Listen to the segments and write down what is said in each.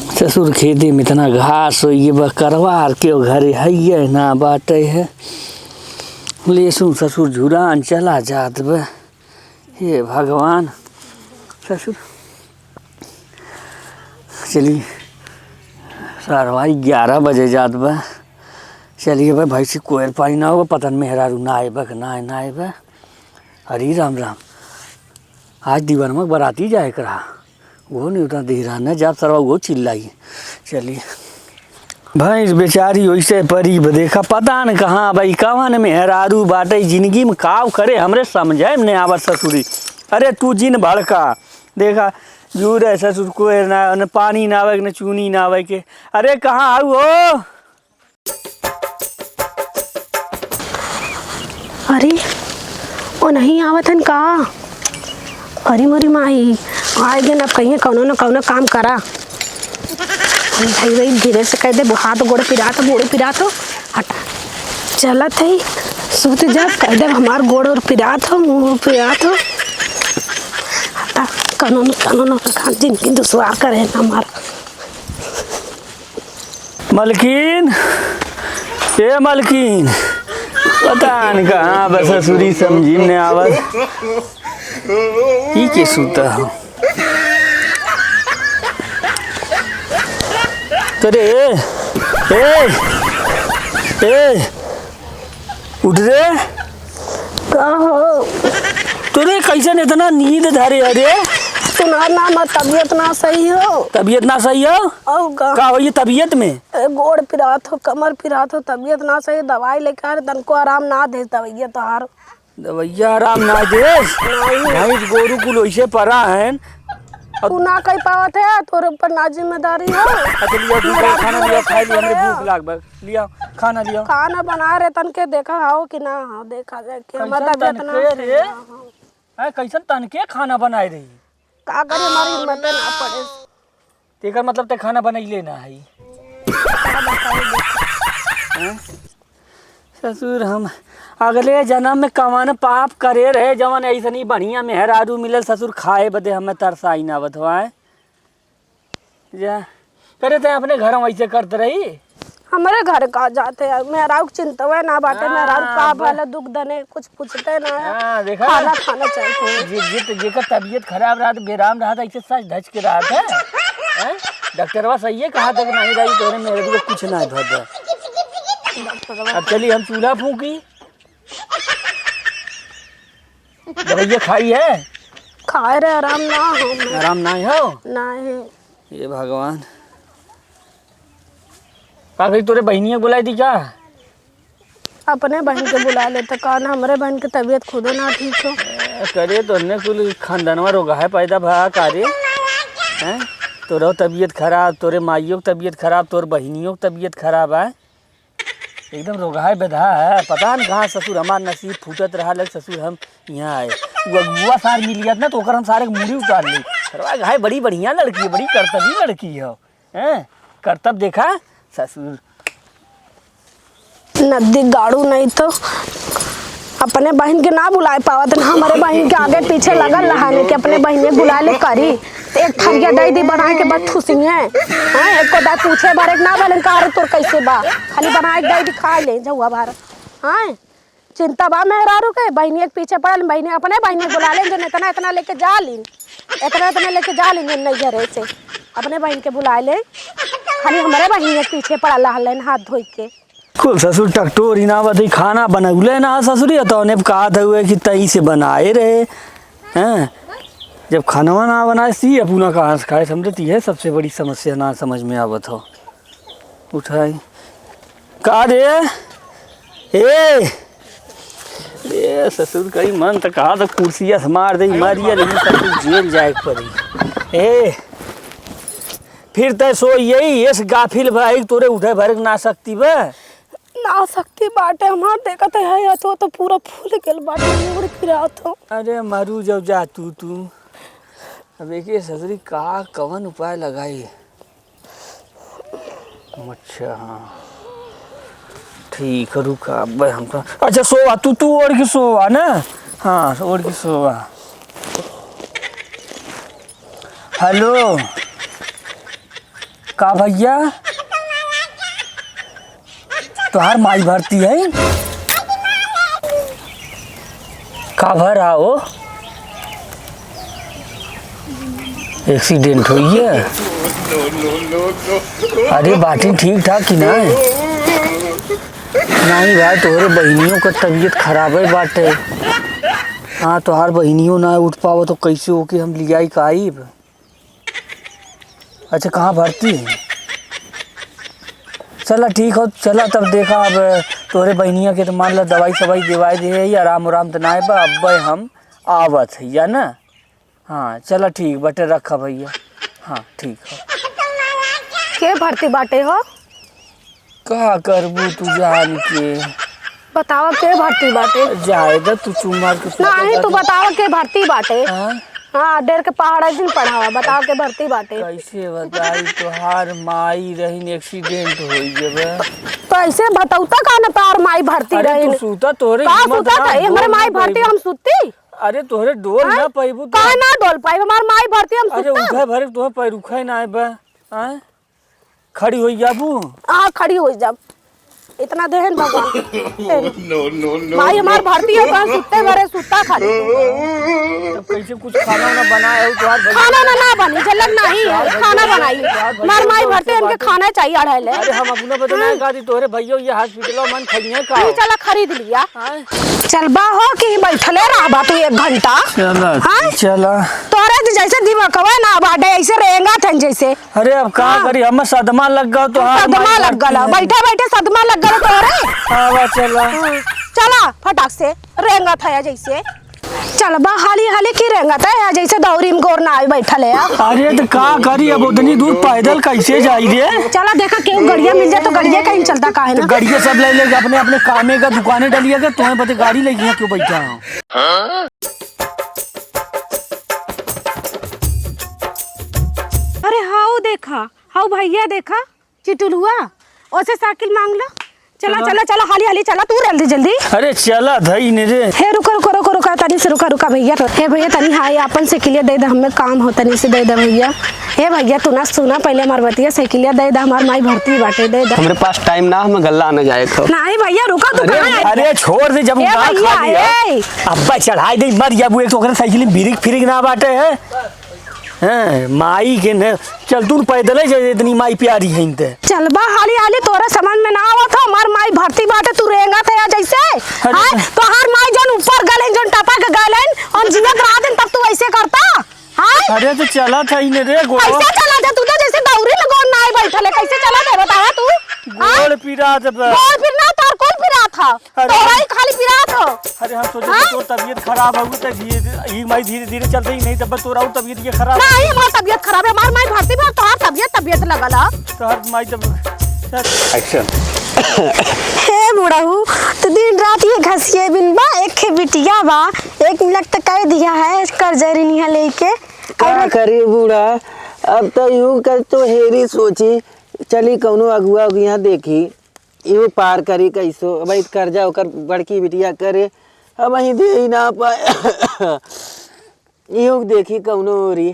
ससुर खेती में इतना घास हो ये करवार के घरे है ना बाटे है लेसु ससुर झुरान चला जात बा। हे भगवान ससुर चलिए 11:30 बजे जात बा। चलिए भाई भाई से कोयल पानी ना होगा पतन मेहरारू ना आए बा ना आए बा। हरी राम राम आज दीवान में बराती जाए करा वो नहीं उतना दे रहा न जब सरवा वो चिल्लाई। चलिए भैंस बेचारी वैसे परी देखा पता न कहाँ भाई कवन मेहरारू बाटे जिंदगी में काव करे हमरे समझे में नहीं आवत ससुरी। अरे तू जिन भड़का देखा जूर है ससुर को न पानी ना आवे न चूनी ना आवे के। अरे कहाँ आऊ हो? अरे वो नहीं आवतन का। अरे मोरी माई आएगे ना कहीं कौनो न कौनो काम करा। भाई भाई धीरे से कह दे हाथ गोड़ पिरा तो हटा चलत है सूत जब कह दे हमार गोड़ और पिरा तो मुँह पिरा तो हटा कौनो का जिनकी दुश्वार करे ना हमारा। मलकिन ए मलकिन पता न कहाँ बस ससुरी समझी ने आवत ई के सूता हो। करे ए उठ रे का हो तोरे कैसे इतना नींद धरे? अरे तुम्हारा नाम तबीयत ना सही हो। तबीयत ना सही हो और का हो ये तबीयत में गोड़ पिरात हो कमर पिरात हो तबीयत ना सही दवाई लेकर आ तन को आराम ना दे दवाइया तो हार दवैया आराम ना दे भाई गोरू कुल वैसे परा है तू ना कह पावत है तोरे ऊपर ना जिम्मेदारी हो। लिया खाना लिया खाई लिया हमरे भूख लाग बा लिया खाना लिया खाना बना रहे तन के देखा हो कि ना हो देखा जाए कि हमारा तबीयत ना सही है। कैसन तन के खाना बनाए रही का करे हमारी हिम्मत ना पड़े तेकर मतलब ते खाना बनाई लेना है। ससुर हम अगले जन्म में कवन पाप करे रहे जवन ऐसनी बढ़िया मेहरारू मिलल ससुर खाए बदे हमें तरसाई ना बतवाए जा करे थे अपने घर वैसे करते रही। हमारे घर का जाते हैं मेहरारू चिंता हुआ ना बाटे मेहरारू का भला दुख दने कुछ पूछते ना देखा खाना चाहिए जेकर तबीयत खराब रहा बेराम रहा था ऐसे सच ढच के रहा था। डॉक्टरवा सही है कहा तक नहीं रही तोरे मेरे को कुछ ना भर। अब चलिए हम चूल्हा फूकी दवाइया खाई है खाए रहे आराम ना हो ना है। ये भगवान का कही तोरे बहनिया बुलाई थी क्या? अपने बहन के बुला लेते कौन हमारे बहन की तबीयत खुद ना ठीक हो करे तो ने कुल खानदानवा रोगा है पैदा भा कार्य हैं तोरा तबीयत खराब तोरे माइयों की तबीयत खराब तोर बहनियों की तबीयत खराब है एकदम रोगा है बेधा है। पता न कहाँ ससुर हमार नसीब फूटत रहा लग ससुर हम यहाँ आए गुआ सार मिल गया ना तो हम सारे मुड़ी उतार ली। है बड़ी बढ़िया लड़की है बड़ी कर्तव्य लड़की है हैं कर्तव्य देखा ससुर नदी गाड़ू नहीं तो अपने बहन के ना बुला पावत ना हमारे बहन के आगे पीछे लगल रहाने के अपने बहन बुला ले करी एक थरिया दही दी बना के बस खुशी है एक को दा पूछे बार एक ना बलन का तोर कैसे बा खाली बना एक दही खा ले जहुआ बार हाँ चिंता बा मेहरारू के बहनी एक पीछे पड़ल बहनी अपने बहनी बुला ले जो इतना लेके जा ली इतना लेके जा ली नहीं घरे से अपने बहन के बुला ले खाली हमारे बहनी एक पीछे पड़ल रहलन हाथ धोई के कुल ससुर टकटोरी ना बता खाना बनौले ना ससुरी तो ने कहा था हुए कि तई से बनाए रहे हैं जब खाना ना बनाए सी अपना कहाँ से खाए समझती है सबसे बड़ी समस्या ना समझ में आवत हो उठाई का रे ए ससुर कई मन तो कहा तो कुर्सिया से मार दे मारिया लेकिन ससुर जेल जाए पड़ी ए फिर तय सो यही इस गाफिल भाई तोरे उठे भर ना सकती बे ना सकती बाटे हमार देखत है तो पूरा फूल गेल बाटे मोर फिरात हो। अरे मरू जब जा तू अब एक ससुरी का कवन उपाय लगाई। अच्छा हाँ ठीक है रुका भाई हम तो अच्छा सोवा तू ओढ़ के सोवा ना हाँ ओढ़ के सोवा। हेलो का भैया तुहार माई भरती है का भर आओ एक्सीडेंट हुई है। अरे बाटी ठीक ठाक कि नहीं? नहीं भाई तोहरे बहनियों का तबीयत खराब है बाटे। हाँ तोहार बहनियों ना उठ पाओ तो कैसे हो कि हम लियाई का आईब। अच्छा कहाँ भर्ती है? चला ठीक हो चला तब देखा अब तोहरे बहनिया के तो मान ला दवाई सवाई दिवाई दे आराम उराम तो ना है अब हम आवत है या ना। हाँ चला ठीक बटे रखा भैया। हाँ ठीक है। के भर्ती बाटे हो? का करबू तू जान के बतावा के भर्ती बाटे? जाएगा तू चुमार के नहीं तू बतावा के भर्ती बाटे। हाँ? हाँ डेर के पहाड़ दिन पढ़ावा बताओ के भर्ती बाटे। कैसे बताई तोहार माई रहीन एक्सीडेंट होई जब कैसे बताऊता का ना तार माई भर्ती अरे रही? तू सूता तोहरे का हिम्मत सूता ना, था हमरे डोल माई ना भर्ती पाइबू। हम सुती? अरे तोहरे डोल ना पाइबू का ना डोल पाई हमार माई भर्ती हम अरे सुता? उठे भरे तोहे पैरुखा ना बा हैं खड़ी होई जाबू। हाँ खड़ी हो जब इतना देहन भगवान माई हमार भर्ती है कहाँ सुते भरे सुता खाली। तब कैसे कुछ खाना ना बनाए हो तोहार भैया? खाना ना बनी झलक नहीं है खाना बनाई मार माई भर्ती हमके खाना चाहिए अढ़ाई अरे हम अपना बताना का दी तोहरे भैया ये हॉस्पिटल मन खड़िए का चला खरीद लिया। हैं? चलबा हो कि बैठले रहा तू 1 घंटा? चला हाँ? चला तोरे तो जैसे दिमागवा ना बाटे ऐसे रहेगा थन जैसे अरे अब का करी हम सदमा लग गयो तो सदमा लग गला बैठे बैठे सदमा लग गला तोरे। आवा चला चला फटाक से रेंगा था जैसे चलबा हाली हाली की रेंगा था जैसे दौरी में गोर ना आई बैठल है। अरे तो का करी अब उतनी दूर पैदल कैसे जाई रे? चला देखा क्यों गड़िया मिल जाए तो गड़िया कहीं चलता का है तो ना। गड़िया सब ले लेके अपने अपने कामे का दुकाने डलिएगा तुम्हें पता गाड़ी लेके यहाँ क्यों बैठा हूँ? अरे हाउ देखा हाउ भैया देखा चिटुलुआ ओसे साइकिल मांग लो। चला चला चला हाली हाली चला तू जल्दी जल्दी। अरे चला धई ने रे। हे रुका रुका रुका रुका तनी से रुका भैया। हे भैया तनी हाय अपन साइकिलिया दे दे हमें काम हो तनी से दे दे भैया। हे भैया तू ना सुना पहले हमार बतिया साइकिलिया दे दे हमार माई भर्ती बाटे दे दे। हमारे पास टाइम ना हम गल्ला न जाए खो। नहीं भैया रुका तू कहां है? अरे छोड़ दे जब ए ना भैया, खा लिया ए। अब्बा चढ़ाई दे मर जाबू एक तो ओकरे साइकिल में बिरिक फिरिक ना बाटे है। हैं माई के ने चल तू पैदल है इतनी माई प्यारी है इनते। चलबा हाली हाली तोरा समझ में ना आवत हो हमार माई भर्ती बाटे तू रेंगा था जैसे। हां तो हर माई जन ऊपर गलेन जन टपा के गलेन हम जीवत रहा दिन तब तू ऐसे करता। हां अरे तो चला था इने रे गोड़ कैसे चला जा तू तो जैसे दौरी में गोन ना आई बैठले कैसे चला दे बता तू? गोड़ पीरा जब गोड़ फिरना तार कौन फिरा था? तोरा ही खाली फिरा था। अरे हम सोचे तो तबीयत खराब हो तो धीरे माई धीरे धीरे चलते ही नहीं तब तोरा तबीयत ये खराब नहीं हमार तबीयत खराब है हमार माई भर्ती में तोहार तबीयत लगला। तो हर माई जब एक्शन। हे बुढ़ाऊ तो दिन रात ये घसिए बिन बा एक खे बिटिया बा 1 मिनट तक कह दिया है कर जरी निहा लेके। क्या करी बूढ़ा अब तो यूं कर तो हेरी सोची चली कौनो अगुआ यहाँ देखी यूं पार करी कैसो भाई कर्जा ओकर बड़की बिटिया करे अब वहीं दे ही ना पाए यूं देखी कौनो ओरी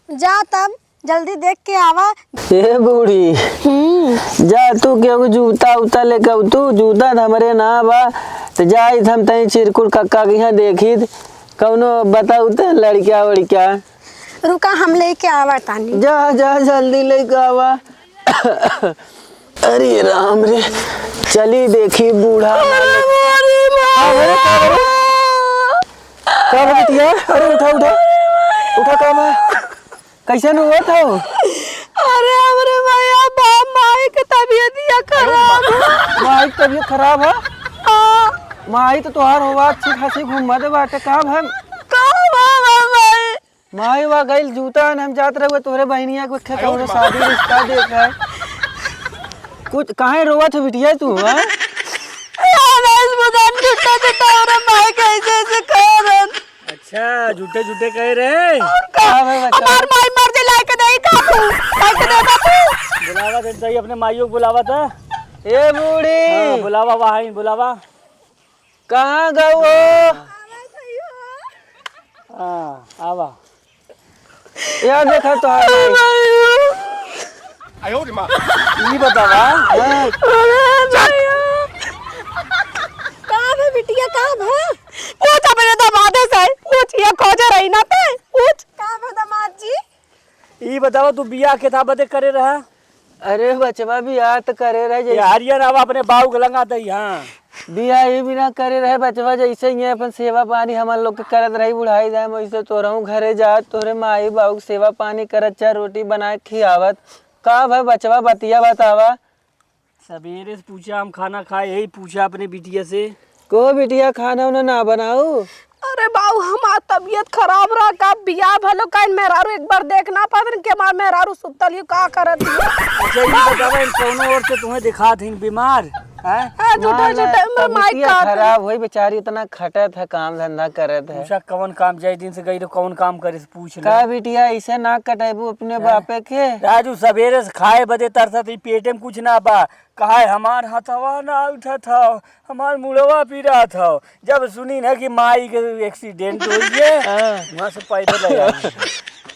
जा तब जल्दी देख के आवा। हे बूढ़ी जा तू क्यों जूता उता लेकर तू जूता हमरे ना बा तो जाई हम तई चिरकुट कक्का के यहाँ देखी कौनो बताऊ तो लड़किया वड़किया। रुका हम लेके आवा तानी। जा जा जल्दी लेके आवा। अरे राम रे चली देखी बूढ़ा क्या बिटिया? अरे उठा उठा उठा काम है कैसे न हुआ था? अरे हमरे भैया बाप माई के तबीयत या खराब है। माई की तबीयत खराब है? माई तो तुहार हुआ अच्छी खासी घूम दे बाटे काम है माई वा गई जूता हम जात रहे तोहरे बहनिया को कौनो शादी रिश्ता देखा है कुछ काहे रोवा था बिटिया तू? अच्छा झूठे झूठे कह रहे हमार माई मर जे लायक नहीं बुलावा दे दई अपने माइयों को बुलावा था। ए बूढ़ी बुलावा वहाँ बुलावा कहाँ गए हो? हाँ आवा यार देखा तो माँ। ये बतावा हाँ, कहाँ है बिटिया कहाँ है? पूछ अपने दामाद से पूछ ये खोज रही ना पे पूछ कहाँ है दामाद जी? ये बतावा तू बियाह के था बदे करे रहा अरे बचवा भी यार तो करे रहे ये जैसे हरियर अब अपने बाऊ के लगा दई हाँ बिया ही बिना करे रहे बचवा जैसे ही अपन सेवा पानी हमार लोग के करत रही बुढ़ाई जाए वैसे तोरहू घरे जा तोरे माई बाबू के सेवा पानी करत चाहे रोटी बनाए खियावत का भाई बचवा बतिया बतावा। सवेरे से पूछा हम खाना खाए यही पूछा अपने बिटिया से को बिटिया खाना उन्हें ना बनाऊ। अरे बाबू हमार तबीयत खराब रहा का बियाह भलो का मेहरारू एक बार देखना पादन के मार मेहरारू सुतल यू का करत है? अच्छा ये बतावा इन कौनो और से तुम्हें दिखा थी बीमार हैं झूठे झूठे हमरे माइक तबीयत का खराब हुई बेचारी इतना खटत है काम धंधा करत है। पूछा कौन काम जाए दिन से गई तो कौन काम करे से पूछ ले का बिटिया ऐसे ना कटेबू अपने बापे के। राजू सवेरे से खाए बदे तरसत ही पेटे में कुछ ना बा कहा हमार हथवा ना उठा था हमार मुड़वा पी रहा था जब सुनी ना कि माई के एक्सीडेंट हो गया वहाँ से पैदल आया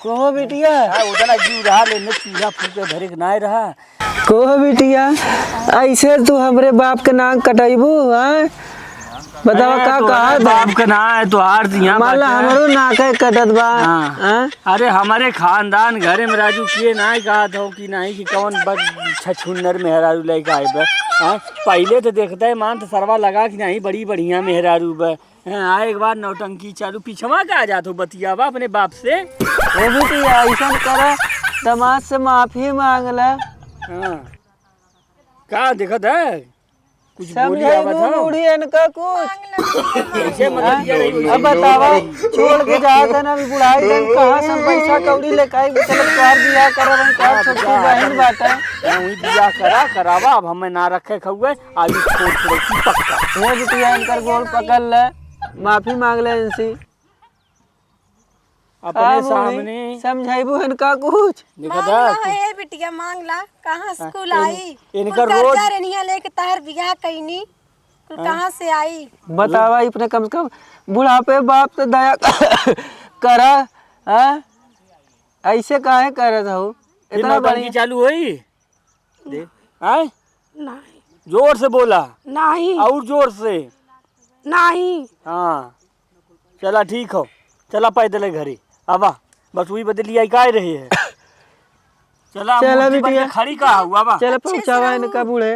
को बिटिया उतना जीव रहा लेने चूल्हा फूके भरे के ना रहा को बिटिया ऐसे तू हमरे बाप के नाक कटैबू हाँ बतावा का कहा बाप का ना है तो हार यहाँ मान ला हमरो नाक कटत बा हाँ। हाँ? अरे हमारे खानदान घरे में राजू किए ना कहा था कि नहीं कि कौन छछुन्नर मेहरारू लेके आए बे हाँ पहले तो देखता है मान तो सरवा लगा कि नहीं बड़ी बढ़िया मेहरारू बे आए एक बार नौटंकी चालू पीछवा का आ जातो बतियावा अपने बाप से ओ बिटिया ऐसा करा दामाद से माफी मांगला हाँ का देखत है कुछ बोली समझाइबू आवत हो बूढ़ी इनका कुछ ऐसे मतलब ये नहीं अब बतावा छोड़ के जात है ना अभी बुढ़ाई दिन कहाँ से हम पैसा कौड़ी लेके आई चलो प्यार बियाह करब हम का छोटी बहन बाटे वही बियाह करावा अब हमें ना रखे खउए आज छोड़ छोड़ की पक्का ये बिटिया इनकर गोल पकड़ ले माफी मांग ले इनसे अपने सामने समझाइबू इनका कुछ देखत है ए बिटिया मांगला कहाँ स्कूल आई इनका रोज रेनिया लेके तहर बियाह कईनी कहाँ से आई बतावा अपने कम से कम बुढ़ापे बाप तो दया करा हाँ ऐसे काहे करत हो इतना इतना बड़ी चालू हुई देख आए नहीं जोर से बोला नहीं और जोर से नहीं हाँ चला ठीक हो चला पैदल घरे आवा बस वही बदली आई काय रही है चला चला मूर्ति बन के बिटिया। खड़ी का हुआ बा चल पहुँचावा इनका बूढ़े